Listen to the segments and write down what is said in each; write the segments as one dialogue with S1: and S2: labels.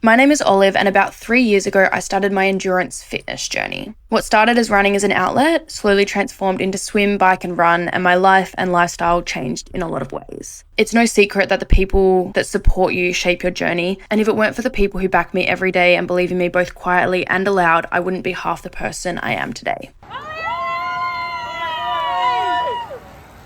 S1: My name is Olive, and about 3 years ago, I started my endurance fitness journey. What started as running as an outlet slowly transformed into swim, bike, and run, and my life and lifestyle changed in a lot of ways. It's no secret that the people that support you shape your journey, and if it weren't for the people who back me every day and believe in me both quietly and aloud, I wouldn't be half the person I am today.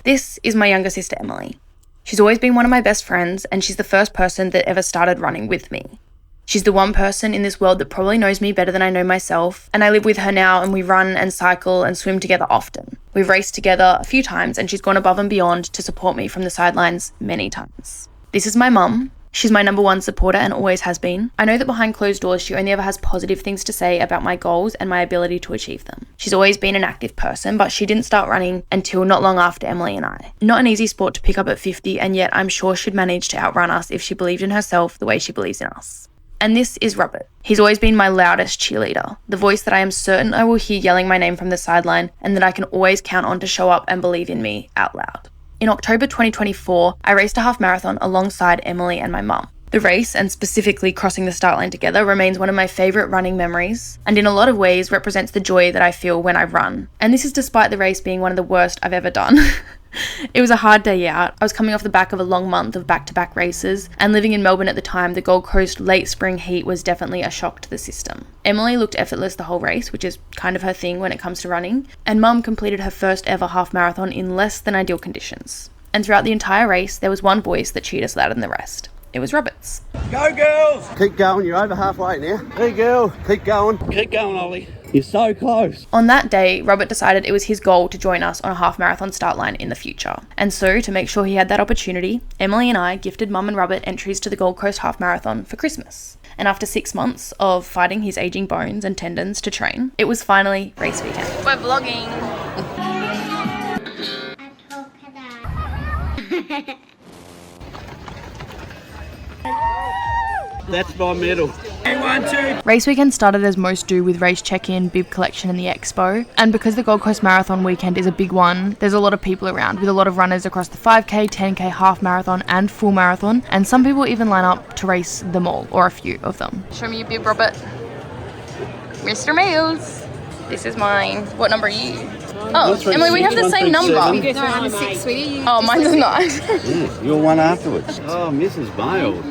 S1: This is my younger sister, Emily. She's always been one of my best friends, and she's the first person that ever started running with me. She's the one person in this world that probably knows me better than I know myself, and I live with her now, and we run and cycle and swim together often. We've raced together a few times, and she's gone above and beyond to support me from the sidelines many times. This is my mum. She's my number one supporter and always has been. I know that behind closed doors, she only ever has positive things to say about my goals and my ability to achieve them. She's always been an active person, but she didn't start running until not long after Emily and I. Not an easy sport to pick up at 50, and yet I'm sure she'd manage to outrun us if she believed in herself the way she believes in us. And this is Robert. He's always been my loudest cheerleader, the voice that I am certain I will hear yelling my name from the sideline, and that I can always count on to show up and believe in me out loud. In October 2024, I raced a half marathon alongside Emily and my mum. The race, and specifically crossing the start line together, remains one of my favourite running memories, and in a lot of ways represents the joy that I feel when I run. And this is despite the race being one of the worst I've ever done. It was a hard day out. I was coming off the back of a long month of back-to-back races, and living in Melbourne at the time, the Gold Coast late spring heat was definitely a shock to the system. Emily looked effortless the whole race, which is kind of her thing when it comes to running, and Mum completed her first ever half marathon in less than ideal conditions. And throughout the entire race, there was one voice that cheered us louder than the rest. It was Robert's.
S2: Go girls! Keep going, you're over halfway now. Hey girl, keep going. Keep going, Ollie. You're so close.
S1: On that day, Robert decided it was his goal to join us on a half marathon start line in the future. And so, to make sure he had that opportunity, Emily and I gifted Mum and Robert entries to the Gold Coast Half Marathon for Christmas. And after 6 months of fighting his aging bones and tendons to train, it was finally race weekend. We're vlogging.
S2: That's my medal. Hey, 1, 2.
S1: Race weekend started as most do with race check-in, bib collection and the expo. And because the Gold Coast Marathon weekend is a big one, there's a lot of people around with a lot of runners across the 5k, 10k, half marathon and full marathon. And some people even line up to race them all, or a few of them. Show me your bib, Robert. Mr. Mills. This is mine. What number are you? Oh, Emily, we have the same number.
S3: You go for 6, sweetie.
S1: Oh, mine's a 9.
S2: Yeah, you're one afterwards. Oh, Mrs. Bales.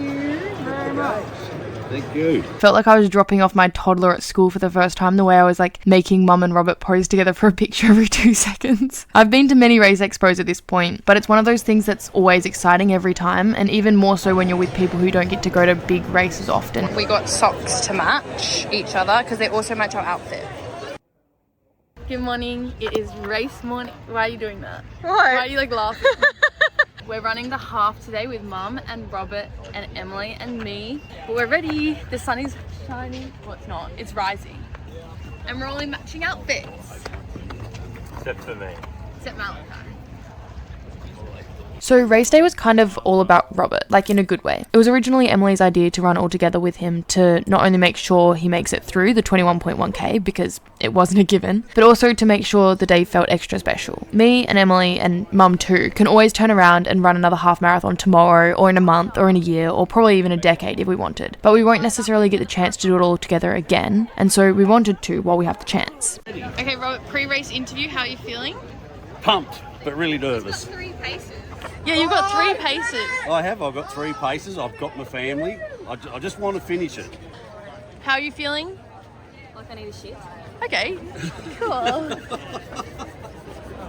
S2: Thank you.
S1: Felt like I was dropping off my toddler at school for the first time, the way I was like making Mum and Robert pose together for a picture every 2 seconds. I've been to many race expos at this point, but it's one of those things that's always exciting every time, and even more so when you're with people who don't get to go to big races often. We got socks to match each other because they also match our outfit. Good morning. It is race morning. Why are you doing that? What? Why are you like laughing? We're running the half today with Mum and Robert and Emily and me. But we're ready. The sun is shining. Well, it's not. It's rising. And we're all in matching outfits.
S4: Except for me.
S1: Except Malachi. So race day was kind of all about Robert, like in a good way. It was originally Emily's idea to run all together with him to not only make sure he makes it through the 21.1k, because it wasn't a given, but also to make sure the day felt extra special. Me and Emily and Mum too can always turn around and run another half marathon tomorrow or in a month or in a year or probably even a decade if we wanted. But we won't necessarily get the chance to do it all together again, and so we wanted to while we have the chance. Okay, Robert, pre-race interview, how are you feeling?
S2: Pumped, but really nervous.
S3: 3 paces.
S1: Yeah, you've got 3 paces.
S2: I have. I've got 3 paces. I've got my family. I just want to finish it.
S1: How are you feeling?
S3: Like I need a shit.
S1: Okay, cool.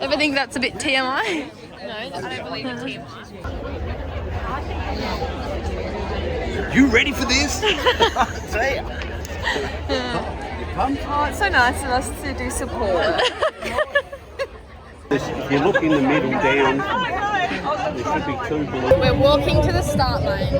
S1: Ever think that's a bit TMI?
S3: No, I don't believe in TMI.
S2: You ready for this? See ya. You pumped?
S3: Oh, it's so nice of us to do support.
S2: If you look in the middle down, there should be 2 balloons.
S1: We're walking to the start line.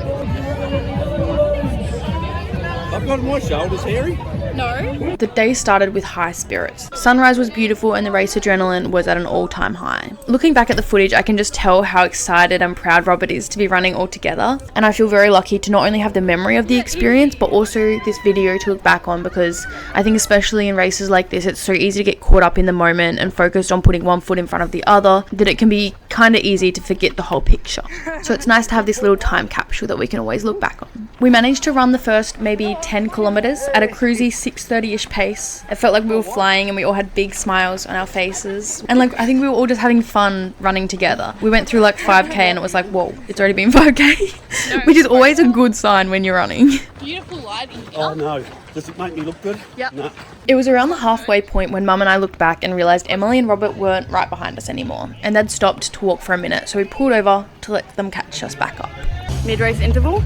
S2: I've got my shoulders hairy.
S3: No.
S1: The day started with high spirits. Sunrise was beautiful and the race adrenaline was at an all-time high. Looking back at the footage, I can just tell how excited and proud Robert is to be running all together, and I feel very lucky to not only have the memory of the experience but also this video to look back on, because I think especially in races like this it's so easy to get caught up in the moment and focused on putting one foot in front of the other that it can be kind of easy to forget the whole picture. So it's nice to have this little time capsule that we can always look back on. We managed to run the first maybe 10 kilometers at a cruisy 6:30ish pace. It felt like we were flying and we all had big smiles on our faces. And like, I think we were all just having fun running together. We went through like 5k and it was like, whoa, it's already been 5k, which is always a good sign when you're running.
S3: Beautiful lighting.
S2: Oh no, does it make me look good?
S3: Yep.
S2: No.
S1: It was around the halfway point when Mum and I looked back and realised Emily and Robert weren't right behind us anymore, and they'd stopped to walk for a minute, so we pulled over to let them catch us back up.
S3: Mid-race interval.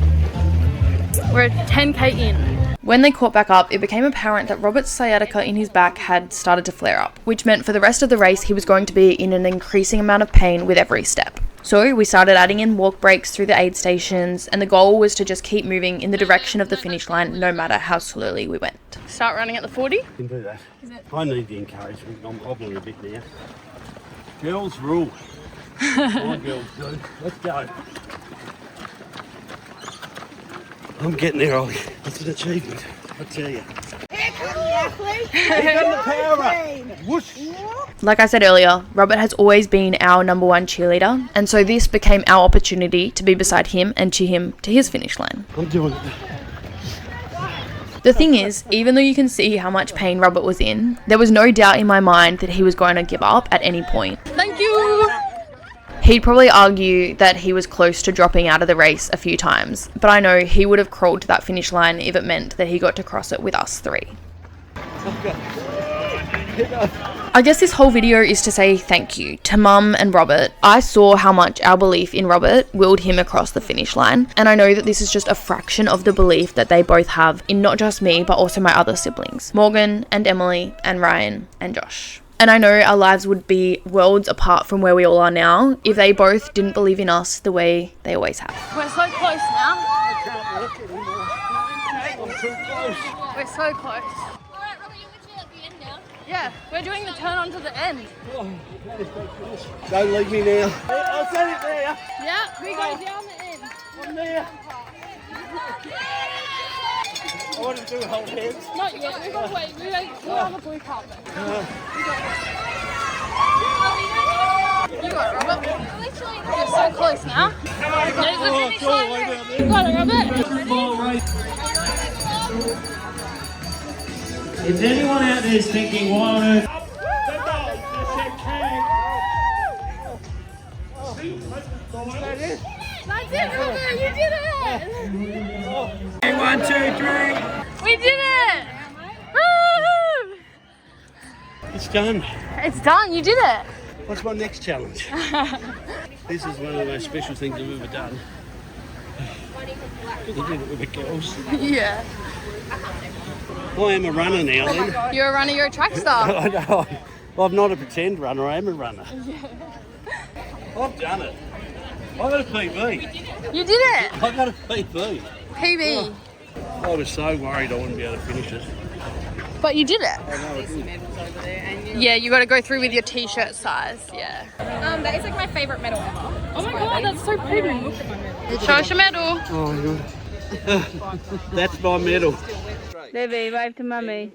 S3: We're at 10k in.
S1: When they caught back up, it became apparent that Robert's sciatica in his back had started to flare up, which meant for the rest of the race he was going to be in an increasing amount of pain with every step. So we started adding in walk breaks through the aid stations, and the goal was to just keep moving in the direction of the finish line no matter how slowly we went.
S3: Start running at the 40.
S2: You can do that. I need the encouragement. I'm hobbling a bit now. Girls rule. My girls do. Let's go. I'm getting there, Ollie. It's an achievement, I tell you. Here comes the athlete! Here comes the power up! Whoosh!
S1: Like I said earlier, Robert has always been our number one cheerleader, and so this became our opportunity to be beside him and cheer him to his finish line.
S2: I'm doing it.
S1: The thing is, even though you can see how much pain Robert was in, there was no doubt in my mind that he was going to give up at any point.
S3: Thank you.
S1: He'd probably argue that he was close to dropping out of the race a few times, but I know he would have crawled to that finish line if it meant that he got to cross it with us three. I guess this whole video is to say thank you to Mum and Robert. I saw how much our belief in Robert willed him across the finish line, and I know that this is just a fraction of the belief that they both have in not just me but also my other siblings, Morgan and Emily and Ryan and Josh. And I know our lives would be worlds apart from where we all are now if they both didn't believe in us the way they always have.
S3: We're so close now.
S2: I can't walk anymore. I'm too close.
S3: We're so close. Alright, Robert, you're literally at the end now. Yeah, we're doing the turn onto the end.
S2: Don't leave me now. I'll send it there.
S3: Yeah, we go down the end.
S2: I'm there. I want to do hold hands.
S3: Not yet, we've got to wait. We're on the blue carpet. You got it, Robert. You're so close now. There's the finish line. You got it, Robert.
S4: If anyone out there is thinking, why on earth?
S3: That's it, Robert. You did it.
S4: 1, 2, 3.
S3: We did it. Woo!
S2: It's done.
S3: It's done. You did it.
S2: What's my next challenge? This is one of the most special things I've ever done. I did it with the girls.
S3: Yeah.
S2: I am a runner now then.
S3: You're a runner. You're a track star.
S2: I know. Well, I'm not a pretend runner, I am a runner. I've done it. I got a PB.
S3: You did it.
S2: I got a PB.
S3: PB.
S2: I was so worried I wouldn't be able to finish it.
S3: But you did it.
S2: I know I did.
S3: Yeah, you got to go through with your t-shirt size. Yeah.
S5: That is like my favorite medal ever.
S3: Oh my god, that's so pretty. Show us your medal.
S2: Oh my god. That's my medal.
S5: Baby, wave to mummy.